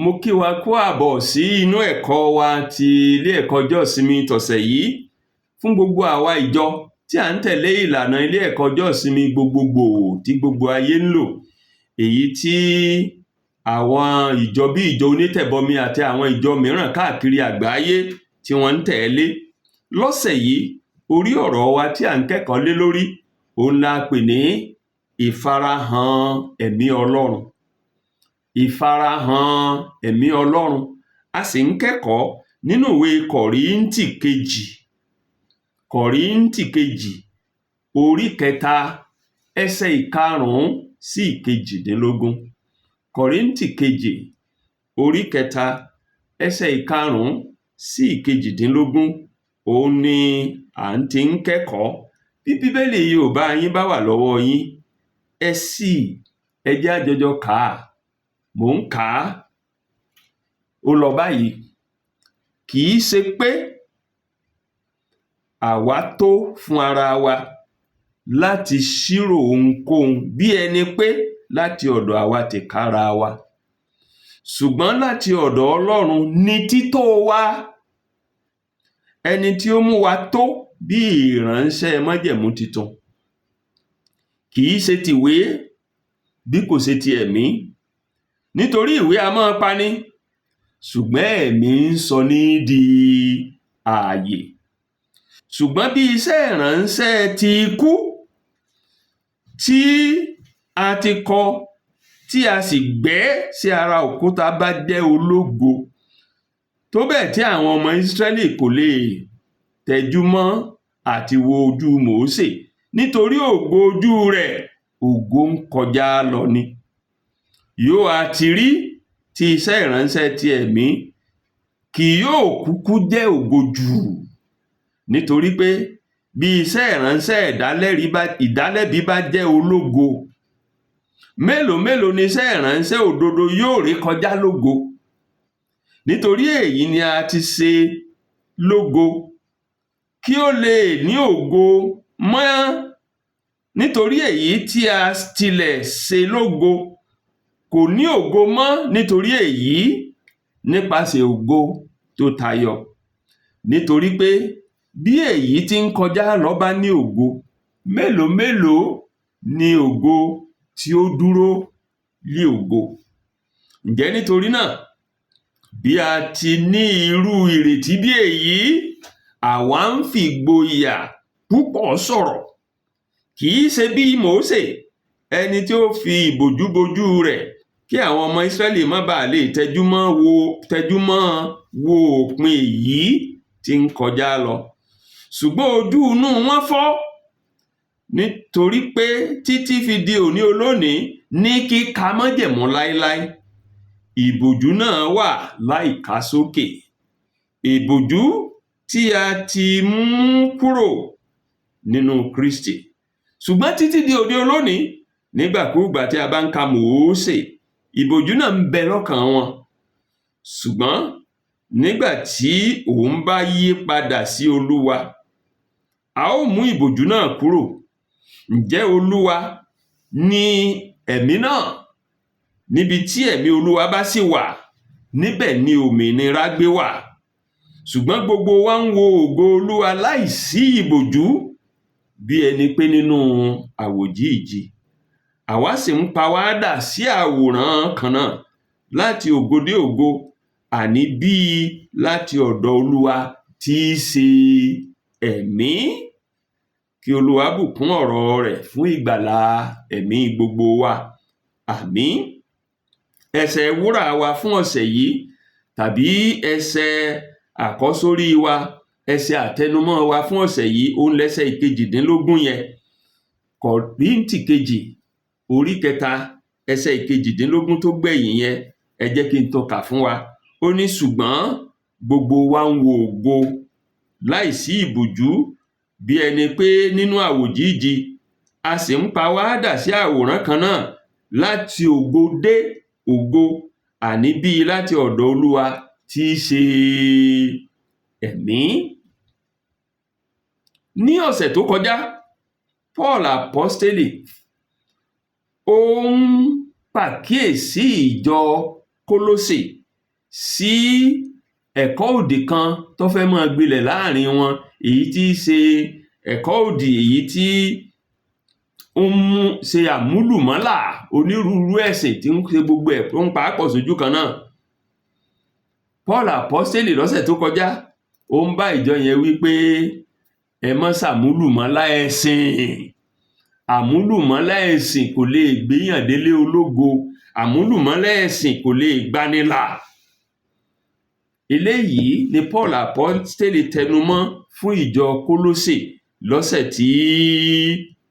Mo kí wa kú àbọ̀ sí inú ẹ̀kọ́ wa ti ilé ẹ̀kọ́ ọjọ́ ìsinmi tọ̀sẹ̀ yìí fún gbogbo àwa ìjọ tí à ń tẹ̀lé ìlànà ilé ẹ̀kọ́ ọjọ́ ìsinmi gbogbogbò tí gbogbo ayé ń lò, èyí tí àwọn ìjọ bí ìjọ onítẹ̀bọmi àti àwọn ìjọ mìíràn káàkiri àgbáyé tí wọ́n ń tẹ̀lé. Lọ́sẹ̀ yìí, orí ọ̀rọ̀ wa tí à ń kẹ́kọ̀ọ́ lé lórí òun la pè ní ìfarahàn ẹ̀mí Ọlọ́run. Ìfarahàn ẹ̀mí Ọlọ́run. A sì ń kẹ́kọ̀ọ́ nínú ìwé Kọ̀ríńtì kejì orí 3 ẹsẹ̀ 5 sí 18. Kọ̀ríńtì kejì orí 3 ẹsẹ̀ 5 sí 18 òun ni à ń ti ń kẹ́kọ̀ọ́. Bí Bíbélì Yorùbá yín bá wà lọ́wọ́ yín, ẹ ṣí, ẹ jẹ́ a jọjọ kà á. Mò ń kà á. Ó lọ báyìí: kì í ṣe pé àwa tó fún ara wa láti ṣírò ohunkóhun bí ẹni pé láti ọ̀dọ̀ àwa tìkára wa, ṣùgbọ́n láti ọ̀dọ̀ Ọlọ́run ni tító wa, ẹni tí ó mú wa tó bí ìránṣẹ́ májẹ̀mú titun. Kì í ṣe tìwé bí kò ṣe ti ẹ̀mí, nítorí ìwé a máa pani, ṣùgbọ́n ẹ̀mí ń sọ ní di ààyè. Ṣùgbọ́n bí iṣẹ́ ìránṣẹ́ ti ikú tí a ti kọ tí a sì gbẹ́ sí ara òkúta bá jẹ́ ológo, tó bẹ́ẹ̀ tí àwọn ọmọ Ísírẹ́lì kò lè tẹjú mọ́ àti wo ojú Mósè nítorí ògo ojú rẹ̀, ògo ń kọjá lọ ni. Yóò a ti rí tí iṣẹ́ ìránṣẹ́ ti ẹ̀mí kì yóò kúkú jẹ́ ògo jù, nítorí pé bí iṣẹ́ ìránṣẹ́ ìdálẹ́bi bá jẹ́ ológo, mélòó mélòó ni iṣẹ́ ìránṣẹ́ òdodo yóò rí kọjá lógo. Nítorí èyí ni a ti ṣe lógo, kí ó lè ní ògo mọ́. Nítorí èyí tí a tilẹ̀ ṣe lógo kò ní ògo mọ́, nítorí èyí nípasẹ̀ ògo tó tayọ. Nítorí pé bí èyí tí ń kọjá lọ bá ní ògo, mélòó mélòó ni ògo tí ó dúró lé ògo. Ǹjẹ́ nítorí náà, bí a ti ní irú ìrètí bí èyí, àwa ń fi ìgboyà púpọ̀ sọ̀rọ̀, kì í ṣe bí Mósè, ẹni tí ó fi ìbòjú bojú rẹ̀ kí àwọn ọmọ Ísírẹ́lì má bàa lè tẹjúmọ́ wo òpin èyí tí ń kọjá lọ. Ṣùgbọ́n ojú inú wọn fọ́, nítorí pé títí fi di òní olónìí ní kíka májẹ̀mú láéláé, ìbòjú náà wà láìká sókè. Ìbòjú tí a ti mú kúrò nínú Kristi. Ṣùgbọ́n títí di òní olónìí, nígbàkúùgbà tí a bá ń ka Mósè, ìbòjú náà ń bẹ lọ́kàn wọn. Ṣùgbọ́n nígbà tí òun bá yí padà sí Olúwa, a ó mú ìbòjú náà kúrò. Ǹjẹ́ Olúwa ni ẹ̀mí náà? Níbi tí ẹ̀mí Olúwa bá sì wà, níbẹ̀ ni òmìnira gbé wà. Ṣùgbọ́n gbogbo wa ń wo ògo Olúwa láìsí ìbòjú, bí ẹni pé nínú àwòjíìji. Àwa sì ń pawádà sí àwòrán kan náà láti ògo dé ògo, àní bí láti ọ̀dọ̀ Olúwa tí í ṣe ẹ̀mí. Kí Olúwa bùkún ọ̀rọ̀ rẹ̀ fún ìgbàlà ẹ̀mí gbogbo wa. Àmín. Ẹsẹ̀ wúrà wa fún ọ̀sẹ̀ yìí, tàbí ẹsẹ̀ àkọ́sórí wa, ẹsẹ̀ àtẹnumọ́ wa fún ọ̀sẹ̀ yìí, òun lẹ́sẹ̀ 18 yẹn. Kọ̀ríńtì kejì orí 3 ẹsẹ̀ 18 tó gbẹ̀yìn yẹn, ẹ jẹ́ kí n tó kà fún wa. Ó ní ṣùgbọ́n gbogbo wa ń wo ògo láìsí ìbòjú, bí ẹni pé nínú àwòjíìji, a sì ń pawádà sí àwòrán kan náà láti ògo dé ògo, àní bí láti ọ̀dọ̀ Olúwa tí í ṣe ẹ̀mí. Ní ọ̀sẹ̀ tó kọjá, Paul Aposteli ó ń pàkíyèsí ìjọ Kólósè sí ẹ̀kọ́ òdì kan tó fẹ́ máa gbilẹ̀ láàrin wọn, èyí tí í ṣe ẹ̀kọ́ òdì èyí tí ó ń ṣe àmúlùmọ́là onírúurú ẹ̀sìn tí ń ṣe gbogbo ẹ̀ tó ń pàápọ̀ sójú kan náà. Paul Àpọ́stélì lọ́sẹ̀ tó kọjá ó ń bá ìjọ yẹn wí pé ẹ má ṣàmúlùmọ́lá ẹ̀sìn. Àmúlùmọ́lá ẹ̀sìn kò lè gbéyàn délé ológo. Àmúlùmọ́lá ẹ̀sìn kò lè gbanilà. Eléyìí ni Paul Àpọ́stélì tẹnumọ́ fún ìjọ Kólósè lọ́sẹ̀ tí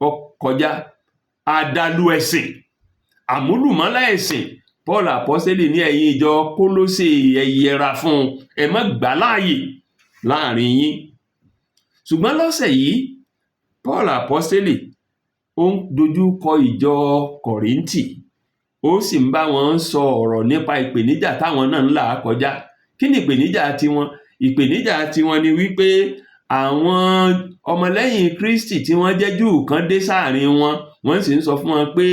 ó kọjá. Àdàlù ẹ̀sìn, àmúlùmọ́lá ẹ̀sìn. Paul Àpọ́stélì ní ẹ̀yin ìjọ Kólósè ẹ yẹra fún, ẹ má gbà láàyè láàrin yín. Ṣùgbọ́n lọ́sẹ̀ yìí Paul Àpọ́stélì ó ń dojú kọ ìjọ Kọ̀ríńtì, ó sì ń bá wọn sọ ọ̀rọ̀ nípa ìpèníjà táwọn náà ń là kọjá. Kí ni ìpèníjà tiwọn? Ìpèníjà tiwọn ni wípé àwọn ọmọlẹ́yìn Kristi tí wọ́n jẹ́ Júù kan dé sáàrin wọn, wọ́n sì ń sọ fún wọn pé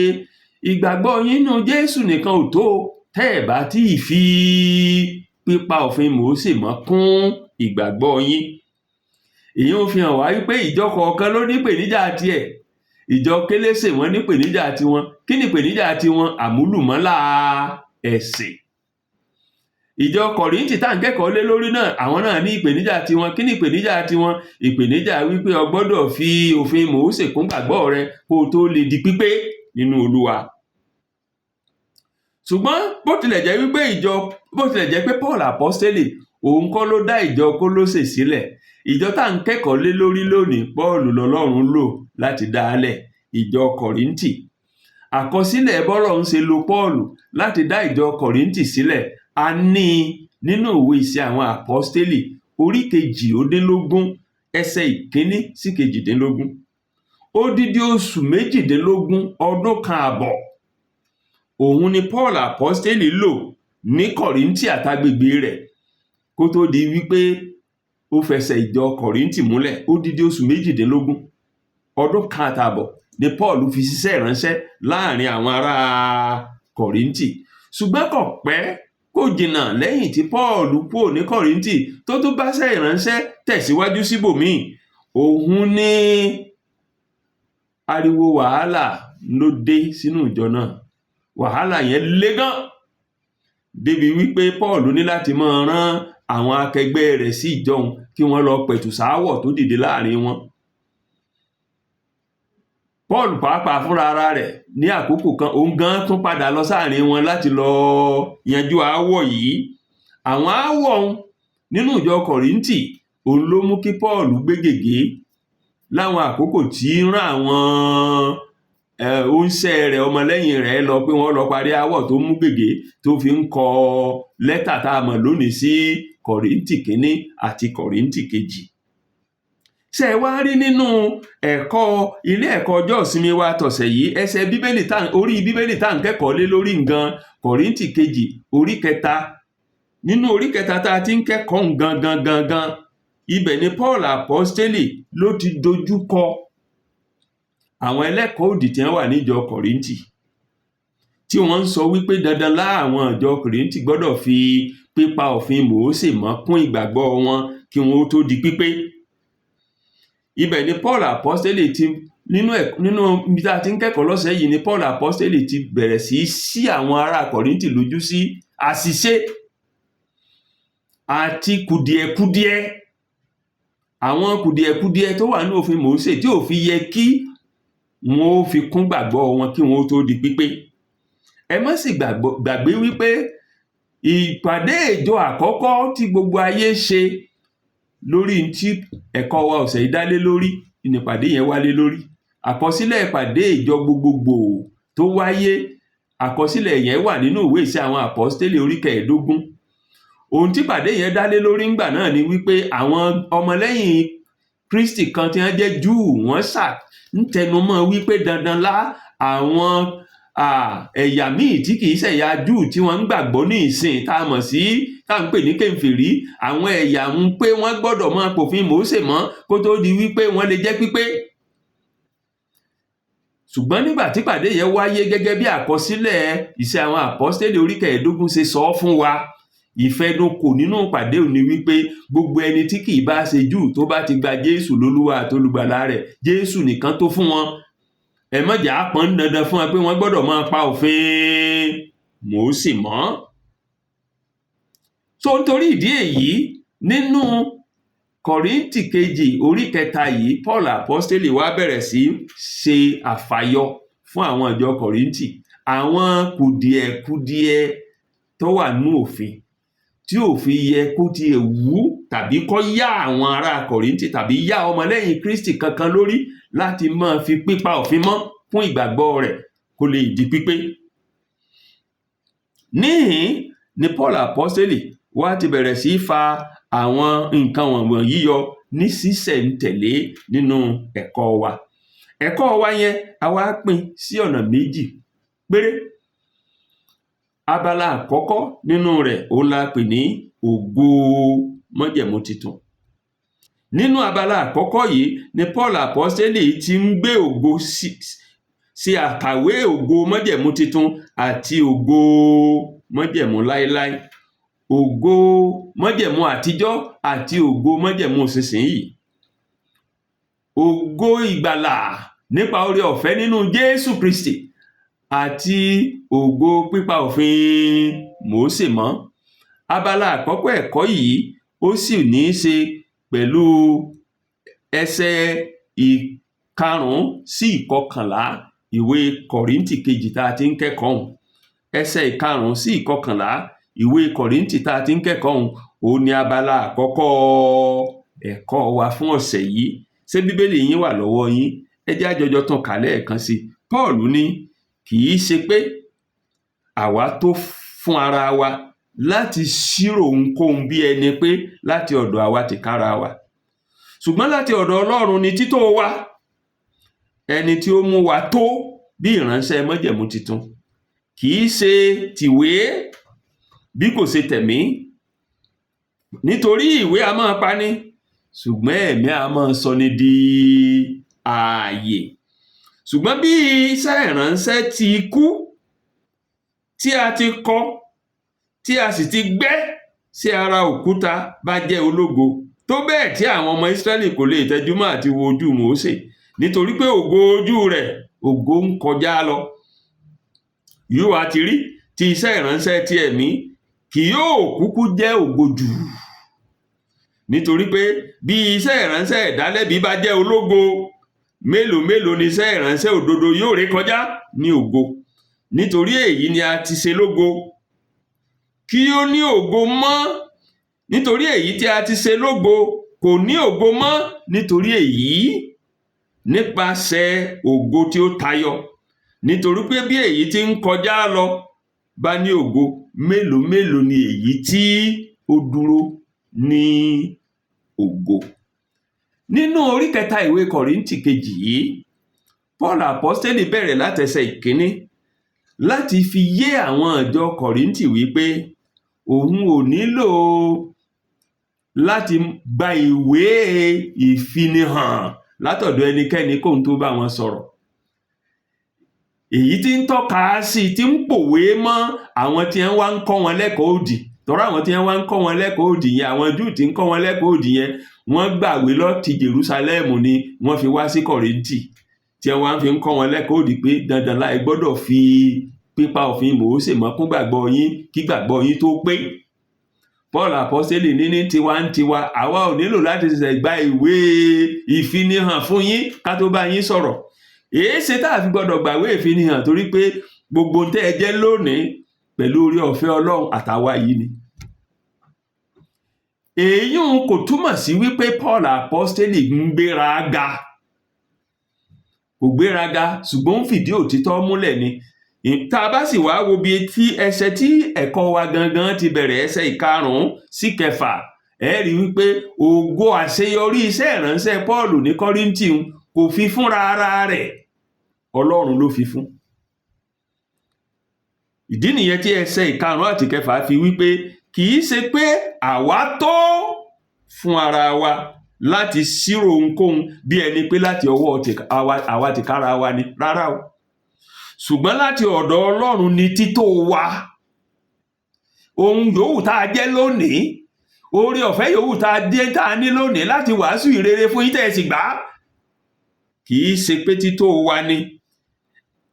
ìgbàgbọ́ yín nínú Jésù nìkan ò tó, tẹ́ ẹ̀ bá tí ì fi pípa òfin Mósè mọ́ kún ìgbàgbọ́ yín. Èyí ń fi hàn wá wípé ìjọ kọ̀ọ̀kan ló ní ìpèníjà tiẹ̀. Ìjọ Kélésè wọ́n ní ìpèníjà tiwọn. Kí ni ìpèníjà tiwọn? Àmúlùmọ́lá ẹ̀sìn. Ìjọ Kọ̀ríńtì tá à ń kẹ́kọ̀ọ́ lé lórí náà, àwọn náà ní ìpèníjà tiwọn. Kí ni ìpèníjà tiwọn? Ìpèníjà wípé o gbọ́dọ̀ fi òfin Mósè kún gbàgbọ́ rẹ kó o tó lè di pípé nínú Olúwa. Ṣùgbọ́n bó tilẹ̀ jẹ́ pé Paul Àpọ́stélì òun kọ́ ló dá ìjọ Kólósè sílẹ̀, ìjọ tá à ń kẹ́kọ̀ọ́ lé lórí lónìí Paul lọ́lọ́run lò láti dálẹ̀ ìjọ Kọ̀ríńtì. Àkọsílẹ̀ bọ́rọ̀ ń ṣe lo Paul láti dá ìjọ Kọ̀ríńtì sílẹ̀ a ní nínú ìwé Iṣẹ́ àwọn Àpọ́stélì orí 18 ẹsẹ̀ 1 sí 18. Odidi oṣù 18 ọdún kan àbọ̀ òun ni Paul Àpọ́stélì lò ní Kọ̀ríńtì àtàgbègbè rẹ̀ kó tó di wípé ó fẹsẹ̀ ìjọ Kọ̀ríńtì múlẹ̀. Odidi oṣù 18 ọdún kan àtàbọ̀ ni Paul fi ṣiṣẹ́ ìránṣẹ́ láàrin àwọn ará Kọ̀ríńtì. Ṣùgbọ́n kò pẹ́ kò jìnnà lẹ́yìn tí Paul kúrò ní Kọ̀ríńtì tó tún bá ṣe ìránṣẹ́ tẹ̀síwájú síbòmíì, òun ní ariwo wàhálà ló dé sínú ìjọ náà. Wàhálà yẹn le gan débi wípé Paul ní láti máa rán àwọn akẹgbẹ́ rẹ̀ sí ìjọun kí wọ́n lọ pẹ̀tù sááwọ̀ tó dìde láàrin wọn. Paul pàápàá fúnra ara rẹ̀ ní àkókò kan òun gan tún padà lọ sáàrin wọn láti lọ yanjú aáwọ̀ yìí. Àwọn aáwọ̀ nínú ìjọ Kọ̀ríńtì òun ló mú kí Paul gbé gègé láwọn àkókò tí ń rán àwọn oníṣẹ́ rẹ̀ ọmọlẹ́yìn rẹ̀ lọ pé wọ́n lọ parí aáwọ̀ tó mú gègé tó fi ń kọ lẹ́tà tá a mọ̀ lónìí sí Kọ̀ríńtì kínní àti Kọ̀ríńtì kejì. Ṣé ẹ wá rí nínú ẹ̀kọ́ ilé ẹ̀kọ́ ọjọ́ ìsinmi wa tọ̀sẹ̀ yìí, ẹsẹ̀ bíbélì orí bíbélì tá à ń kẹ́kọ̀ọ́ lé lórí nǹkan Kọ̀ríńtì kejì orí 3. Nínú orí 3 tá a ti ń kẹ́kọ̀ọ́ gangan ibẹ̀ ni Paul Àpọ́stélì ló ti dojú kọ àwọn ẹlẹ́kọ̀ọ́ òdì tí wọ́n wà níjọ Kọ̀ríńtì tí wọ́n ń sọ wípé dandan láwọn ìjọ Kọ̀ríńtì gbọ́dọ̀ fi pípa òfin Mósè mọ́ kún ìgbàgbọ́ wọn kí wọ́n tó di pípé. Ibẹ̀ ni Paul Àpọ́stélì ti nínú ibi tá a ti ń kẹ́kọ̀ọ́ lọ́sẹ̀ yìí ni Paul Àpọ́stélì ti bẹ̀rẹ̀ sí àwọn ará Kọ̀ríńtì lójú sí àṣìṣe àti kùdìẹ̀kudiẹ, àwọn kùdìẹ̀kudiẹ tó wà ní òfin Mósè tí ò fi yẹ kí wọ́n ó fi kún gbàgbọ́ wọn kí wọ́n tó di pípé. Ẹ má sì gbàgbé wípé ìpàdé ìjọ àkọ́kọ́ tí gbogbo ayé ṣe lórí tí ẹ̀kọ́ wa ọ̀sẹ̀ yìí dálé lórí ìpàdé yẹn wálé lórí. Àkọsílẹ̀ ìpàdé ìjọ gbogbogbò tó wáyé, àkọsílẹ̀ yẹn wà nínú ìwé Iṣẹ́ àwọn Àpọ́stélì orí 15. Ohun tí ìpàdé yẹn dálé lórí ńgbà náà ni wípé àwọn ọmọlẹ́yìn Kristi kan tí wọ́n jẹ́ Júù wọ́n ń tẹnumọ́ wípé dandan lá àwọn ẹ̀yà míì tí kìí ṣẹ̀yà Júù tí wọ́n ń gbàgbọ́ ní ìsìn tá a mọ̀ sí tá à ń pè ní kèfèrí, àwọn ẹ̀yà ń pé wọ́n gbọ́dọ̀ máa pòfin Mósè mọ́ kó tó di wípé wọ́n lè jẹ́ pípé. Ṣùgbọ́n nígbà tí ìpàdé yẹn wáyé gẹ́gẹ́ bí àkọsílẹ̀ Iṣẹ́ àwọn Àpọ́stélì orí 15 ṣe sọ fún wa, ìfẹnukò nínú ìpàdé òní wípé gbogbo ẹni tí kì í bá ṣe Júù tó bá ti gba Jésù lólúwa àti olùgbàlà rẹ̀, Jésù nìkan tó fún wọn. ẹ má jà á pọn dandan fún wọn pé wọ́n gbọ́dọ̀ máa pa òfin Mósè mọ́. so nítorí ìdí èyí, nínú Kọ́ríńtì kejì orí 3 yìí, Paul apostoli wá bẹ̀rẹ̀ sí ṣe àfàyọ fún àwọn ìjọ Kọ́ríńtì àwọn kùdìẹ̀kudiẹ tó wà nínú òfin tí òfin yẹ kó tiẹ̀ wú tàbí kó yá àwọn ará Kọ́ríńtì tàbí yá ọmọlẹ́yìn Kristi kankan lórí láti máa fi pípa òfin mọ́ fún ìgbàgbọ́ rẹ̀ kó lè di pípé. Níhìn ni Paul apostoli wá ti bẹ̀rẹ̀ sí fa àwọn nǹkan wọ̀nyí yọ ní sísẹ̀ntẹ̀lé nínú ẹ̀kọ́ wa. Ẹ̀kọ́ wa yẹn a wá pín sí ọ̀nà méjì péré. Abala àkọ́kọ́ nínú rẹ̀ ó la pè ní ògo májẹ̀mú titun. Nínú abala àkọ́kọ́ yìí ni Paul apostoli ti ń gbé ògo sí àkàwé ògo májẹ̀mú titun àti ògo májẹ̀mú láéláé, ògo májẹ̀mú àtijọ́ àti ògo májẹ̀mú ìsinsìnyí. Ògo ìgbàlà nípa oore ọ̀fẹ́ nínú Jésù Kristi àti ògo pípa òfin Mósè mọ́. Abala àkọ́kọ́ ẹ̀kọ́ yìí ó sì ní í ṣe pẹ̀lú ẹsẹ̀ 5 sí 11 ìwé Kọ́ríńtì kejì tá a ti ń kẹ́kọ̀ọ́ ọ̀hún. Ẹsẹ̀ 5 sí 11 ìwé Kọ́ríńtì tá a ti ń kẹ́kọ̀ọ́ ọ̀hún ó ní abala àkọ́kọ́ ẹ̀kọ́ wa fún ọ̀sẹ̀ yìí. Ṣé Bíbélì yín wà lọ́wọ́ yín? Ẹ jẹ́ a jọ tún kà lẹ́ẹ̀kan sí. Paul ní kì í ṣe pé àwa tó fún ara wa láti ṣírò ohunkóhun bí ẹni pé láti ọ̀dọ̀ àwa tìkára wa, ṣùgbọ́n láti ọ̀dọ̀ Ọlọ́run ni tító wa, ẹni tí ó mú wa tó bí ìránṣẹ́ májẹ̀mú titun, kì í ṣe tìwé bí kò ṣe tẹ̀mí, nítorí ìwé a máa pani ṣùgbọ́n ẹ̀mí a máa sọni di ààyè. Ṣùgbọ́n bí iṣẹ́ ìránṣẹ́ ti kú, tí a ti kọ, tí a sì ti gbẹ́ sí ara òkúta bá jẹ́ ológo, tó bẹ́ẹ̀ tí àwọn ọmọ Ísírẹ́lì kò lè tẹjúmọ́ àti wo ojú Mósè, nítorí pé ògo ojú rẹ̀ ògo ń kọjá lọ. Yóò wá ti rí ti iṣẹ́ ìránṣẹ́ ti ẹ̀mí kì yóò kúkú jẹ́ ògo jù, nítorí pé bí iṣẹ́ ìránṣẹ́ ìdálẹ́bi bá jẹ́ ológo, mélòó ni iṣẹ́ ìránṣẹ́ òdodo yóò ré kọjá ní ògo. Nítorí èyí ni a ti ṣe lógo kí ó ní ògo mọ́, nítorí èyí tí a ti ṣe lógo kò ní ògo mọ́, nítorí èyí nípasẹ̀ ògo tí ó tayọ. Nítorí pé bí èyí tí ń kọjá lọ bá ní ògo, mélòó ni èyí tí ó dúró ní ògo. Nínú orí 3 ìwé Kọ́ríńtì kejì yìí, Paul apostoli bẹ̀rẹ̀ látẹsẹ̀ 1 láti fi yé àwọn ìjọ Kọ́ríńtì wípé òun ò nílò láti gba ìwé ìfinihàn látọ̀dọ̀ ẹnikẹ́ni kóhun tó bá wọn sọ̀rọ̀. Èyí tí ń tọ́ka sí, tí ń pòwe mọ́ àwọn tí wọ́n wá ń kọ́ wọn lẹ́kọ̀ọ́ òdì. Tọ́rọ àwọn tí wọ́n wá ń kọ́ wọn lẹ́kọ̀ọ́ òdì yẹn, àwọn Júù tí ń kọ́ wọn lẹ́kọ̀ọ́ òdì yẹn, wọ́n gbàwé láti Jerúsálẹ́mù ni wọ́n fi wá sí Kọ́ríńtì, tí wọ́n wá fi ń kọ́ wọn lẹ́kọ̀ọ́ òdì pé dandan láì gbọ́dọ̀ fi pípa òfin Mósè mọ́ kún gbàgbọ́ yín kí gbàgbọ́ yín tó pé. Paul apostoli ní tiwa àwa ò nílò láti ṣẹ̀ṣẹ̀ gba ìwé ìfinihàn fún yín ká tó bá yín sọ̀rọ̀. Èéṣe tá a fi gbọ́dọ̀ gbàwé ìfinihàn? Torí pé gbogbo tẹ́ ẹ jẹ́ lónìí pẹ̀lú oore ọ̀fẹ́ Ọlọ́run àtàwa yìí ni. Èyí kò túmọ̀ sí wípé Paul apostoli ń gbéraga. Kò gbéraga, ṣùgbọ́n ń fìdí òtítọ́ múlẹ̀ ni. Tá bá sì wá wo bí tí ẹsẹ̀ tí ẹ̀kọ́ wa gangan ti bẹ̀rẹ̀, ẹsẹ̀ 5 sí 6, ẹ rí wípé ògo àṣeyọrí iṣẹ́ ìránṣẹ́ Paul ní Kọ́ríńtì kò fi fúnra ara rẹ̀, Ọlọ́run ló fi fún. Ìdí nìyẹn tí ẹsẹ̀ 5 àti 6 fi wípé kì í ṣe pé àwa tó fún ara wa láti ṣírò ohunkóhun bí ẹni pé láti ọwọ́ àwa tìkára wa ni, rárá o. Ṣùgbọ́n láti ọ̀dọ̀ Ọlọ́run ni tító wa. ohun yòówù tá a jẹ́ lónìí, oore ọ̀fẹ́ yòówù tá a ní lónìí láti wàásù ìrere fún yín tẹ́ ẹ sì gbà á, kì í ṣe pé tító wa ni.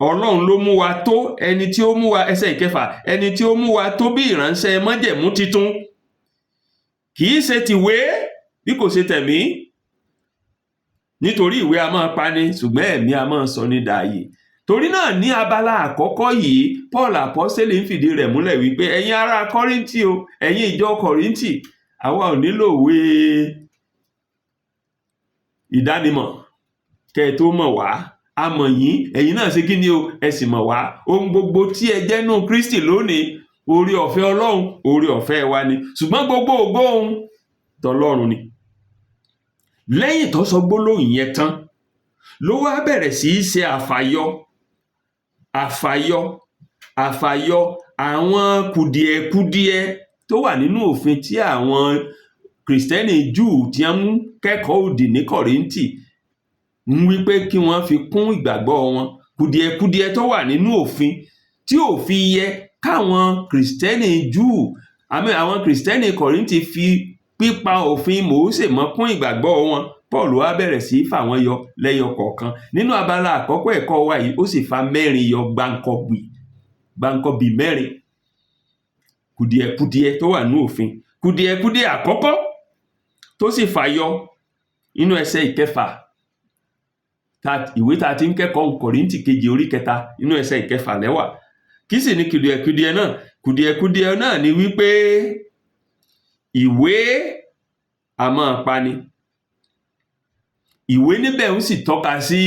Ọlọ́run ló mú wa tó, ẹni tí ó mú wa, ẹsẹ̀ ìkẹfà, ẹni tí ó mú wa tó bí ìránṣẹ́ májẹ̀mú titun, kì í ṣe tìwé bí kò ṣe tẹ̀mí, nítorí ìwé a máa pani ṣùgbọ́n ẹ̀mí a máa sọ ní dààyè. Torí náà ní abala àkọ́kọ́ yìí, Paul apọ́sítélì ń fìdí rẹ̀ múlẹ̀ wípé ẹ̀yin ará Kọ́ríńtì o, ẹ̀yin ìjọ Kọ́ríńtì, àwa ò nílò ìwé ìdánimọ̀ kẹ́ ẹ tó mọ̀ wá, a mọ̀ yín, ẹ̀yin náà ṣe kí ni o, ẹ sì mọ̀ wá. Ohun gbogbo tí ẹ jẹ́ nínú Kristi lónìí, oore ọ̀fẹ́ Ọlọ́run, oore ọ̀fẹ́ wa ni, ṣùgbọ́n gbogbo ògo ohun tọlọ́run ni. Lẹ́yìn tó sọ gbólóhùn yẹn tán, ló wá bẹ̀rẹ̀ sí í ṣe àfàyọ àwọn kùdìẹ̀kudiẹ tó wà nínú òfin tí àwọn Kìrìsìtẹ́nì Júù tí wọ́n mú kẹ́kọ̀ọ́ òdì ní Kọ́ríńtì ń wípé kí wọ́n fi kún ìgbàgbọ́ wọn. Kùdìẹ̀kudiẹ tó wà nínú òfin tí ò fi yẹ káwọn Kìrìsìtẹ́nì Júù, àwọn Kìrìsìtẹ́nì Kọ́ríńtì fi pípa òfin Mósè mọ́ kún ìgbàgbọ́ wọn. Paul wá bẹ̀rẹ̀ sí í fà wọ́n yọ lẹ́yọ kọ̀ọ̀kan. Nínú abala àkọ́kọ́ ẹ̀kọ́ wa yìí, ó sì fa mẹ́rin yọ gbáǹkọ́gbì mẹ́rin kùdìẹ̀kudiẹ tó wà nínú òfin. Kùdìẹ̀kudiẹ àkọ́kọ́ tó sì fàyọ nínú ẹsẹ̀ ìkẹfà, ìwé tá a ti ń kẹ́kọ̀ọ́ Kọ́ríńtì kejì orí kẹta nínú ẹsẹ̀ ìkẹfà lẹ́wà. Kí sì ni kùdìẹ̀kudiẹ náà? Kùdìẹ̀kudiẹ náà ni wípé ìwé a máa pani. Ìwé níbẹ̀ ń sì tọ́ka sí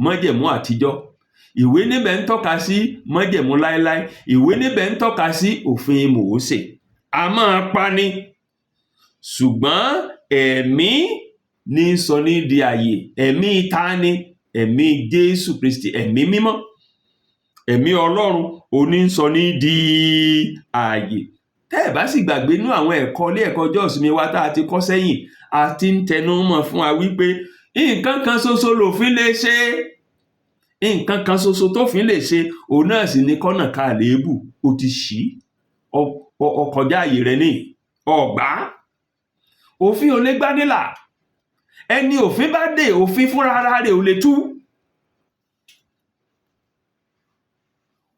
májẹ̀mú àtijọ́. Ìwé níbẹ̀ ń tọ́ka sí májẹ̀mú láéláé. Ìwé níbẹ̀ ń tọ́ka sí òfin Mósè. A máa pani, ṣùgbọ́n ẹ̀mí ní sọ ní di ààyè. Ẹ̀mí ta ni? Ẹ̀mí Jésù Kristi, ẹ̀mí mímọ́, ẹ̀mí Ọlọ́run, òní ń sọ ní di ààyè. Tẹ́ ẹ̀ bá sì gbàgbé nínú àwọn ẹ̀kọ́ ilé ẹ̀kọ́ ọjọ́ ìsinmi wa tá a ti kọ́ sẹ́yìn, a ti ń tẹnu mọ́ fún wa wípé nǹkan kan ṣoṣo lòfin lè ṣe, nǹkan kan ṣoṣo tófin lè ṣe, òun náà sì ní kọ́nà ká àléébù. O ti ṣí ọkọjá ààyè rẹ ní ọgbà. Òfin ò lè gbánilà. Ẹni òfin bá dè, òfin fúnra ara rẹ̀ ò lè tú.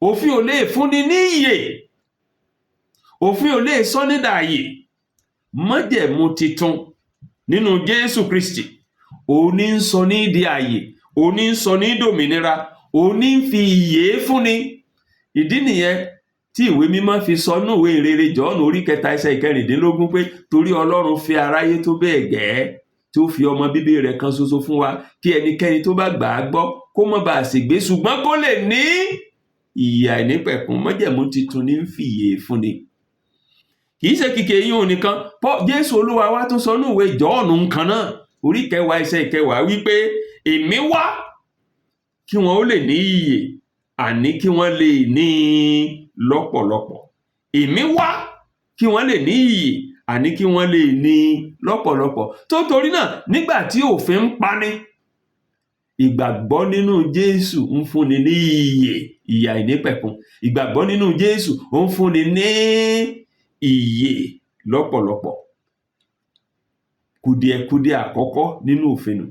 Òfin ò lè fúnni ní ìyè. Òfin ò lè sọ ní dààyè. Májẹ̀mú titun nínú Jésù Kristi, òun ní ń sọ ní di ààyè, òun ní ń sọ ní dòmìnira, òun ní ń fi ìyè fúnni. Ìdí nìyẹn tí ìwé mímọ́ fi sọ nínú ìwé ìrere Jọ́ọ̀nù orí 3 ẹsẹ̀ 14 pé torí Ọlọ́run fi aráyé tó bẹ́ẹ̀ gẹ́ẹ́ tí ó fi ọmọ bíbí rẹ̀ kan ṣoṣo fún wa, kí ẹnikẹ́ni tó bá gbà á gbọ́ kó má bàa ṣègbé, ṣùgbọ́n kó lè ní ìyè àìnípẹ̀kun. Májẹ̀mú titun ní ń fi ìyè fúnni. Kì í ṣe kìkì eyín òun nìkan. Jésù Olúwa wa tó sọ nínú ìwé Jọ́ọ̀nù nǹkan náà orí 10 ẹsẹ̀ 10 wípé èmi wá kí wọn ó lè ní ìyè, àní kí wọ́n lè ní lọ́pọ̀lọpọ̀. Èmi wá kí wọ́n lè ní ìyè, àní kí wọ́n lè ní lọ́pọ̀lọpọ̀. Torí náà nígbà tí òfin ń pani, ìgbàgbọ́ nínú Jésù ń fúnni ní ìyè àìnípẹ̀kun. Ìgbàgbọ́ nínú Jésù ń fúnni ní ìyè lọ́pọ̀lọpọ̀. Kùdìẹ̀kudiẹ àkọ́kọ́ nínú òfin nù.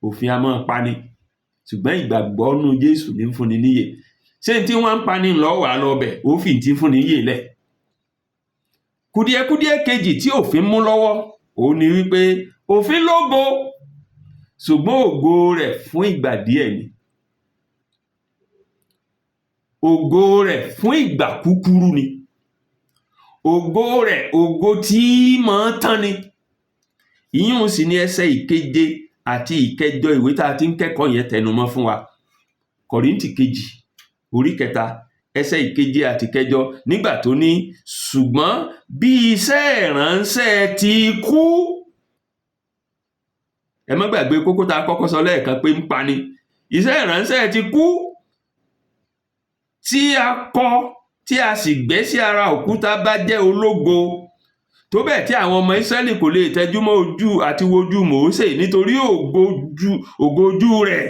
Òfin a máa pani, ṣùgbọ́n ìgbàgbọ́ nínú Jésù ní ń fúnni níyè. Ṣé tí wọ́n ń pani lọ́wọ́ àlọ́bẹ̀ òfin tí fúnni níyè lẹ̀? Kùdìẹ̀kudiẹ kejì tí òfin mú lọ́wọ́, òun ni wípé òfin lógo, ṣùgbọ́n ògo rẹ̀ fún ìgbà díẹ̀ ni. Ògo rẹ̀ fún ìgbà kúkúrú ni. Ògo rẹ̀, ògo tí máa tán ni. Ìyún sì ni ẹsẹ̀ 7 àti 8 ìwé tá a ti ń kẹ́kọ̀ọ́ yẹn tẹnumọ́ fún wa. Kọ́ríńtì kejì orí 3 ẹsẹ̀ 7 àti 8, nígbà tó ní ṣùgbọ́n bí iṣẹ́ ìránṣẹ́ ti kú. Ẹ má gbàgbé kókó tá a kọ́kọ́ sọ lẹ́ẹ̀kan pé ń pani. Iṣẹ́ ìránṣẹ́ ti kú, tí a kọ́ tí a sì gbé sí ara òkúta bá jẹ́ ológo, tó bẹ́ẹ̀ tí àwọn ọmọ Ísírẹ́lì kò lè tẹjú mọ́ ojú àti wojú Mósè nítorí ògo ojú rẹ̀.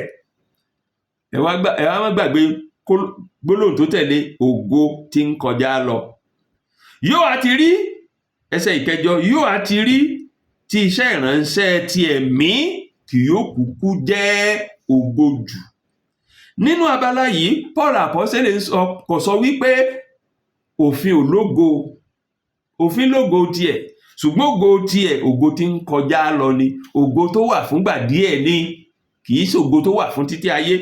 Ẹ wá má gbàgbé gbólóhùn tó tẹ̀lé, ògo tí ń kọjá lọ. yóò àti rí ẹsẹ̀ ìkẹjọ, yóò àti rí tí iṣẹ́ ìránṣẹ́ ti ẹ̀mí kì yóò kúkú jẹ́ ògo jù. Nínú abala yìí, Paul àpọ́sítélì kò sọ wípé òfin ò lógo, òfin lógo tiẹ̀, ṣùgbọ́n ògo tiẹ̀ ògo tí ń kọjá lọ ni, ògo tó wà fúngbà díẹ̀ ni, kì í ṣe ògo tó wà fún títí ayé.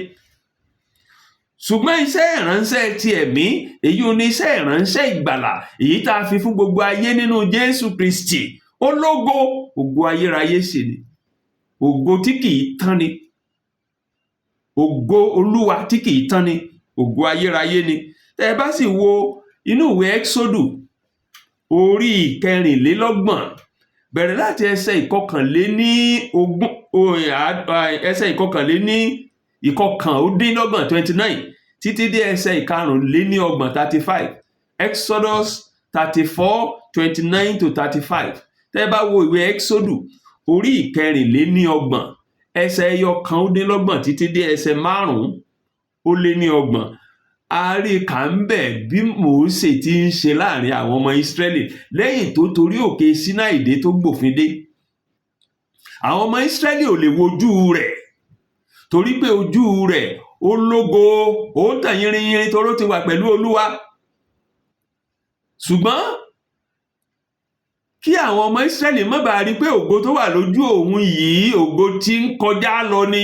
Ṣùgbọ́n iṣẹ́ ìránṣẹ́ ti ẹ̀mí, èyí ò ní iṣẹ́ ìránṣẹ́ ìgbàlà, èyí tá a fi fún gbogbo ayé nínú Jésù Kristi, ó lógo, ògo ayérayé sì ni, ògo tí kì í tán ni, ògo Olúwa tí kì í tán ni, ògo ayérayé ni. Tẹ́ ẹ bá sì wo inú ìwé Ẹ́kísódù orí 24 bẹ̀rẹ̀ láti ẹsẹ̀ 29 títí dé ẹsẹ̀ 35. Exodus 34:29-35. Tẹ́ ẹ bá wo ìwé Ẹ́kísódù orí 24 ẹsẹ̀ 1 títí dé ẹsẹ̀ 5:30, a rí kà ń bẹ̀ bí Mósè ti ń ṣe láàrin àwọn ọmọ Ísírẹ́lì lẹ́yìn tó torí òkè Sínáì dé tó gbòfin dé. Àwọn ọmọ Ísírẹ́lì ò lè wojú rẹ̀ torí pé ojú rẹ̀ ó lógo, ó tàn yínrínyínrín toró ti wà pẹ̀lú Olúwa. Ṣùgbọ́n kí àwọn ọmọ Ísírẹ́lì má bàa rí pé ògo tó wà lójú òun yìí ògo tí ń kọjá lọ ni,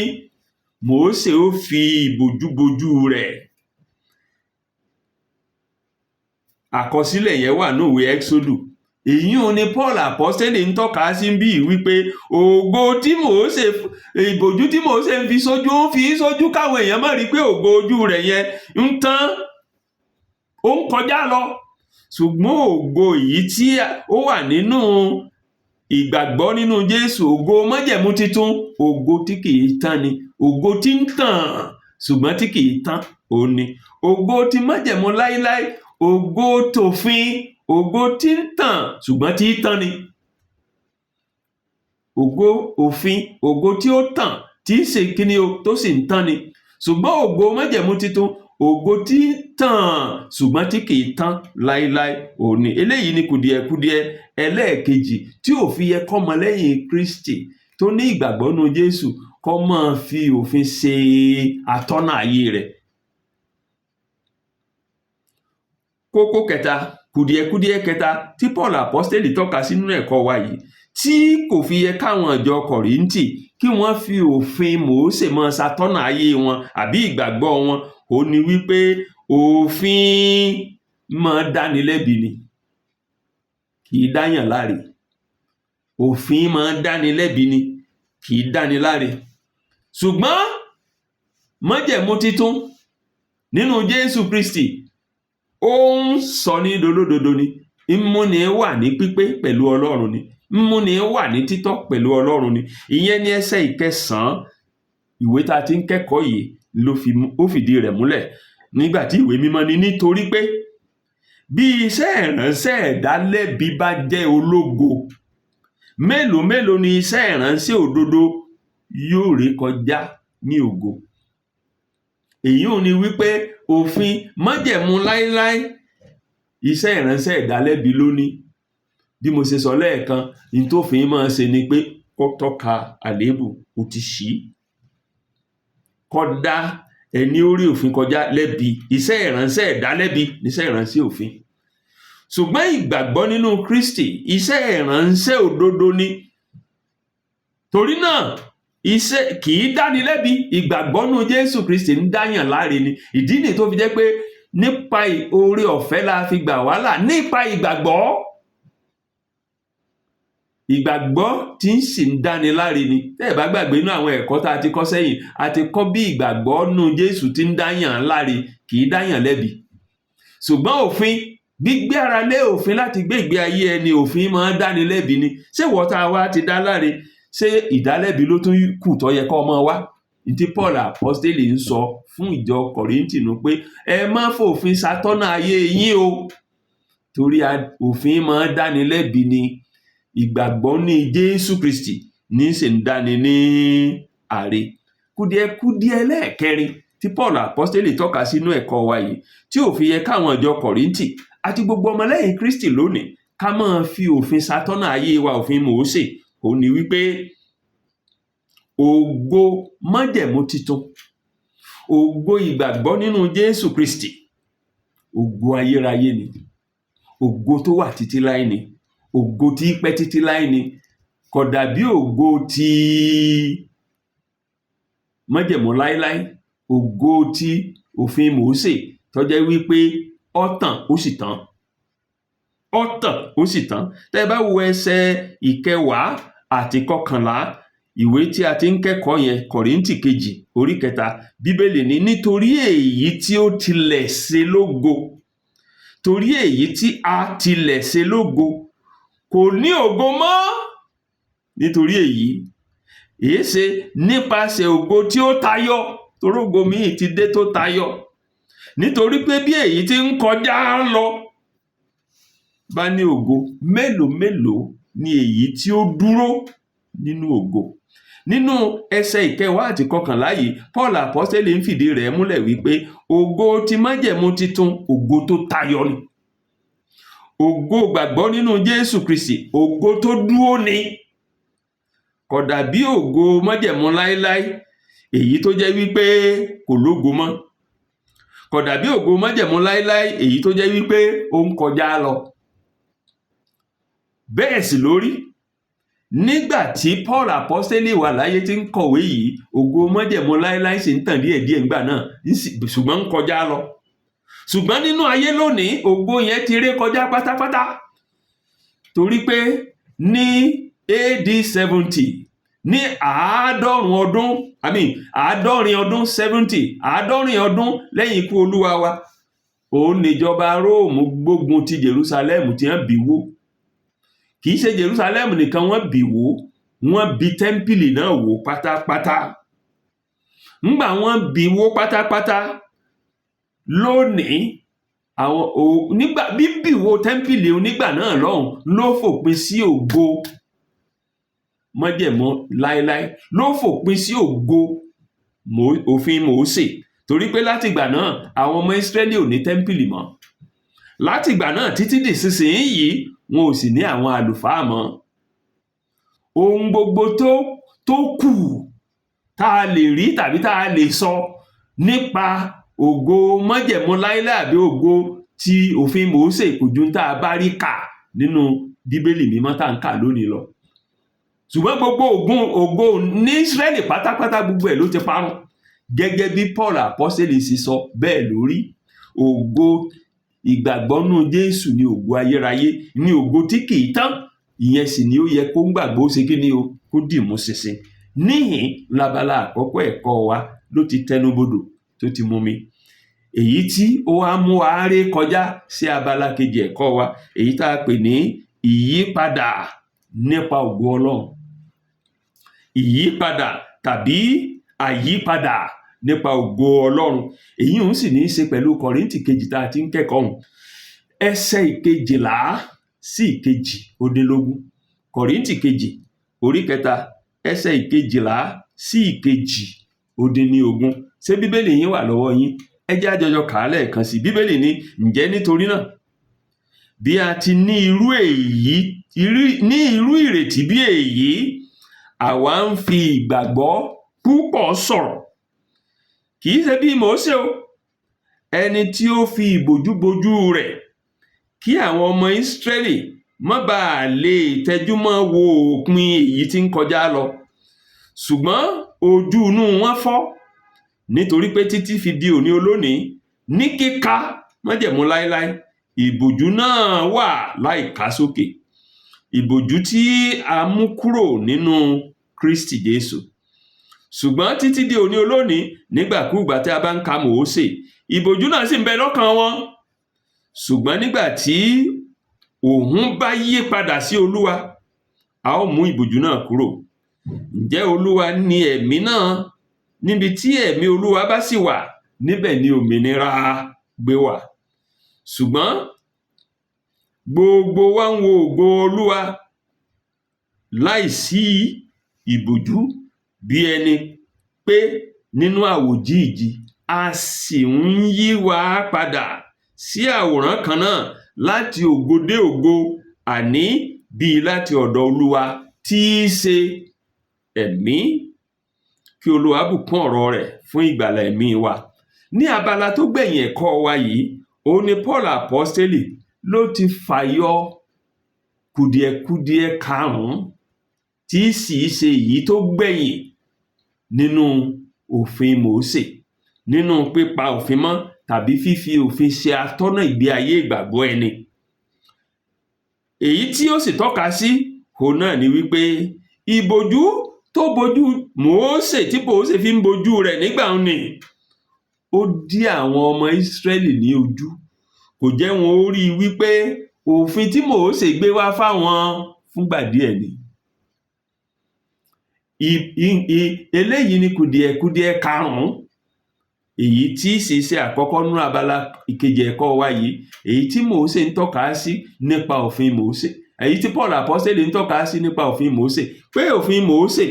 Mósè ó fi ìbòjúbojú rẹ̀. Àkọsílẹ̀ yẹn wà ní ìwé Ẹ́kísódù. Èyí ò ní Paul àpọ́sítélì ń tọ́ka sí bí wípé ògo tí Mósè, ìbòjú tí Mósè ń fi sójú, ó ń fi sójú káwọn èèyàn má rí pé ògo ojú rẹ̀ yẹn ń tán, ó ń kọjá lọ. Ṣùgbọ́n ògo yìí tí ó wà nínú ìgbàgbọ́ nínú Jésù, ògo májẹ̀mú titun, ògo tí kìí tán ni, ògo tí ń tàn ṣùgbọ́n tí kìí tán òun ni. Ògo tí májẹ̀mú láíláí, ògo tòfin, ògo tí ń tàn ṣùgbọ́n tí í tán ni. Ògo òfin, ògo tí ó tàn, tí í ṣe kíni o, tó sì ń tán ni. Ṣùgbọ́n ògo májẹ̀mú titun, ògo tí ń tàn ṣùgbọ́n tí kìí tán láíláí òun ni. Eléyìí ni kùdìẹ̀kudiẹ ẹlẹ́ẹ̀kejì tí ò fi yẹ kọ́mọlẹ́yìn Kristi tó ní ìgbàgbọ́ nínú Jésù kó máa fi òfin ṣe atọ́nà ayé rẹ̀. Kókó kẹta, kùdìẹ̀kudiẹ kẹta tí Paul àpọ́sítélì tọ́ka sí nínú ẹ̀kọ́ wa yìí, tí kò fi yẹ káwọn ìjọ Kọ́ríńtì kí wọ́n fi òfin Mósè máa ṣatọ́nà ayé wọn àbí ìgbàgbọ́ wọn, ó ní wípé òfin máa dáni lẹ́bi ni, kì í dáyàn láre. Òfin máa dáni lẹ́bi ni, kì í dáni láre. Ṣùgbọ́n májẹ̀mú titun nínú Jésù Kristi, ó ń sọ ní dolódodo ni, ìmúni wà ní pípé pẹ̀lú Ọlọ́run ni, ìmúni wà ní títọ́ pẹ̀lú Ọlọ́run ni. Ìyẹn ní ẹsẹ̀ 9 ìwé tá a ti ń kẹ́kọ̀ọ́ yìí ó fìdí rẹ̀ múlẹ̀ nígbà tí ìwé mímọ́ ní nítorí pé bí iṣẹ́ ìránṣẹ́ ìdálẹ́bi bá jẹ́ ológo, mélòó mélòó ni iṣẹ́ ìránṣẹ́ òdodo yóò rí kọjá ní ògo. Èyí ò ní wípé òfin májẹ̀mú láíláí, iṣẹ́ ìránṣẹ́ ìdálẹ́bi lóní. Bí mo ṣe sọ lẹ́ẹ̀kan, ní tó fi máa ṣe ni pé kó tọ́ka àléébù, ó ti ṣí, kó dá ẹni orí òfin kọjá lẹ́bi. Iṣẹ́ ìránṣẹ́ ìdálẹ́bi níṣẹ́ ìránṣẹ́ òfin. Ṣùgbọ́n ìgbàgbọ́ nínú Kristi, iṣẹ́ ìránṣẹ́ òdodo ni. Torí náà iṣẹ́ kì í dáni lẹ́bi, ìgbàgbọ́ nínú Jésù Kristi ń dáyàn láre ni. Ìdí nìyí tó fi jẹ́ pé nípa oore ọ̀fẹ́ la fi gbà wá là, nípa ìgbàgbọ́. Ìgbàgbọ́ tí ń sì ń dáni láre ni. Tẹ́ ẹ bá gbàgbé inú àwọn ẹ̀kọ́ tá a ti kọ́ sẹ́yìn, a ti kọ́ bí ìgbàgbọ́ nínú Jésù ti ń dáyàn láre, kì í dáyàn lẹ́bi. Ṣùgbọ́n òfin, gbígbé ara lé òfin láti gbé ìgbé ayé ẹni, òfin máa ń dáni lẹ́bi ni. Ṣé ìwọ tá a wá ti dá láre, ṣé ìdálẹ́bi ló tún kù tó yẹ kó máa wá? Tí Paul àpọ́sítélì ń sọ fún ìjọ Kọ́ríńtì nù pé ẹ má fòfin ṣatọ́nà ayé yín o, torí òfin máa ń dáni lẹ́bi ni. Ìgbàgbọ́ ní Jésù Kristi ní sì ń dáni ní àre. Kùdìẹ̀kudiẹ lẹ́ẹ̀kẹrin tí Paul àpọ́sítélì tọ́ka sínú ẹ̀kọ́ wa yìí, tí ò fi yẹ káwọn ìjọ Kọ́ríńtì àti gbogbo ọmọlẹ́yìn Kristi lónìí ká máa fi òfin ṣàtọ́nà ayé wa, òfin Mósè. Ó ní wípé ògo májẹ̀mú titun, ògo ìgbàgbọ́ nínú Jésù Kristi, ògo ayérayé ni, ògo tó wà títí láé ni, ògo tí pẹ́ títí láé ni. Kò dàbí ògo ti májẹ̀mú láéláé, ògo ti òfin Mósè tó jẹ́ wípé ó tàn ó sì tán, ó tàn ó sì tán. Tẹ́ bá wo ẹsẹ̀ 10 àti 11 ìwé tí a ti ń kẹ́kọ̀ọ́ yẹn, Kọ́ríńtì kejì orí 3, Bíbélì ní nítorí èyí tí ó tilẹ̀ ṣe lógo, torí èyí tí a tilẹ̀ ṣe lógo kò ní ògo mọ́. Nítorí èyí ṣe nípasẹ̀ ògo tí ó tayọ, torógo míì ti dé tó tayọ. Nítorí pé bí èyí tí ń kọjá lọ bá ní ògo, mélòó mélòó ni èyí tí ó dúró nínú ògo. Nínú ẹsẹ̀ 10 àti 11 yìí, Paul apọ́sítélì ń fìdí rẹ̀ múlẹ̀ wípé ògo ti májẹ̀mú titun, ògo tó tayọ ni. Ògo gbàgbọ́ nínú Jésù Kristi, ògo tó dúró ni. Kò dàbí ògo májẹ̀mú láéláé, èyí tó jẹ́ wípé kò lógo mọ́. Kò dàbí ògo májẹ̀mú láéláé, èyí tó jẹ́ wípé ó ń kọjá lọ. Bẹ́ẹ̀ sì lórí nígbà tí Paul apọ́sítélì wà láyé tí ń kọ̀wé yìí, ògo májẹ̀mú láéláé sì ń tàn díẹ̀díẹ̀ ńgbà náà, ṣùgbọ́n ń kọjá lọ. Ṣùgbọ́n nínú ayé lónìí, ògo yẹn ti ré kọjá pátápátá. Torí pé ní AD 70, ní àádọ́rin ọdún 70 lẹ́yìn ikú Olúwa wa, òun níjọba Róòmù gbógun ti Jerusalem tí wọ́n bì wó. Kìí ṣe Jerusalem nìkan wọ́n bì wó, wọ́n bì tẹ́ḿpìlì náà wó pátápátá. Ńgbà wọ́n bì wó pátápátá, lónìí nígbà bíbì wó tẹ́ḿpìlì onígbà náà lọ́hùn ló fòpin sí ògo májẹ̀mú láéláé, ló fòpin sí ògo òfin Mósè. Torí pé látìgbà náà àwọn ọmọ Ísírẹ́lì ò ní tẹ́ḿpìlì mọ́. Látìgbà náà títí di ìsinsìnyí wọn ò sì ní àwọn àlùfáà mọ́. Ohun gbogbo tó kù tá a lè rí tàbí tá a lè sọ nípa ògo májẹ̀mú láéláé àbí ògo ti òfin Mósè kò ju tá a bá rí kà nínú Bíbélì mímọ́ tá à ń kà lónìí lọ. Ṣùgbọ́n gbogbo ògo ní Ísírẹ́lì pátápátá gbogbo ẹ̀ ló ti parun. Gẹ́gẹ́ bí Paul apọ́sítélì sì sọ, bẹ́ẹ̀ lórí. Ògo ìgbàgbọ́ nínú Jésù ni ògo ayérayé, ni ògo tí kìí tán. Ìyẹn sì ni ó yẹ kó ń gbàgbọ́ ṣe kí ni o, kó dìmú ṣinṣin. Níhìn labala àkọ́kọ́ ẹ̀kọ́ wa ló ti tẹnubodò tó ti mú mi. Èyí tí ó wá mú wa ré kọjá sí abala kejì ẹ̀kọ́ wa, èyí tá a pè ní ìyípadà nípa ògo Ọlọ́run. Ìyípadà tàbí àyípadà nípa ògo Ọlọ́run. Èyí ń sì ní í ṣe pẹ̀lú Kọ́ríńtì kejì tá a ti ń kẹ́kọ̀ọ́ ọ̀hún. Ẹsẹ̀ 11 sí 22. Kọ́ríńtì kejì orí 3 ẹsẹ̀ 11 sí 22. Ṣé Bíbélì yín wà lọ́wọ́ yín? Ẹ jẹ́ a jọjọ kà á lẹ́ẹ̀kan sí. Bíbélì ní, ǹjẹ́ nítorí náà bí a ti ní irú ìrètí bí èyí, àwa ń fi ìgbàgbọ́ púpọ̀ sọ̀rọ̀. Kìí ṣe bí Mósè o, ẹni tí ó fi ìbòjú bojú rẹ̀ kí àwọn ọmọ Ísírẹ́lì má bàa lè tẹjúmọ́ wo òpin èyí tí ń kọjá lọ. Ṣùgbọ́n ojú inú wọn fọ́, nítorí pé títí fi di òní olónìí, ní kíka májẹ̀mú láéláé, ìbòjú náà wà láìká sókè. Ìbòjú tí a mú kúrò nínú Kristi Jésù. Ṣùgbọ́n títí di òní olónìí, nígbàkúùgbà tí a bá ń ka Mósè, ìbòjú náà sì ń bẹ lọ́kàn wọn. Ṣùgbọ́n nígbà tí òun bá yí padà sí Olúwa, a ó mú ìbòjú náà kúrò. Ǹjẹ́ Olúwa ni ẹ̀mí náà? Níbi tí ẹ̀mí Olúwa bá sì wà, níbẹ̀ ni òmìnira gbé wà. Ṣùgbọ́n gbogbo wa ń wo ògo Olúwa láìsí ìbòjú, bí ẹni pé nínú àwòjíji, a sì ń yí wa padà sí àwòrán kan náà láti ògo dé ògo, àní bíi láti ọ̀dọ̀ Olúwa tí í ṣe ẹ̀mí. Kí Olúwa bùkún ọ̀rọ̀ rẹ̀ fún ìgbàlà ẹ̀mí wa. Ní abala tó gbẹ̀yìn ẹ̀kọ́ wa yìí, òun ni Paul Àpọ́stélì ló ti fàyọ kùdìẹ̀kudiẹ karùn-ún tí sì í ṣe èyí tó gbẹ̀yìn nínú òfin Mósè, nínú pípa òfin mọ́ tàbí fífi òfin ṣe atọ́nà ìgbé ayé ìgbàgbọ́ ẹni. Èyí tí ó sì tọ́ka sí òun náà ni wípé ìbòjú tó bojú Mósè tí Mósè fi ń bojú rẹ̀ nígbà ni ó dí àwọn ọmọ Ísírẹ́lì ní ojú, kò jẹ́ wọn ó rí wípé òfin tí Mósè gbé wá fáwọn fúngbà díẹ̀ ni. Eléyìí ni kùdìẹ̀kudiẹ karùn-ún, èyí tí sì ṣe àkọ́kọ́ nínú abala ìkejì ẹ̀kọ́ wa yìí, èyí tí Mósè ń tọ́ka sí nípa òfin Mósè, èyí tí Paul Àpọ́stélì ń tọ́ka sí nípa òfin Mósè, pé òfin Mósè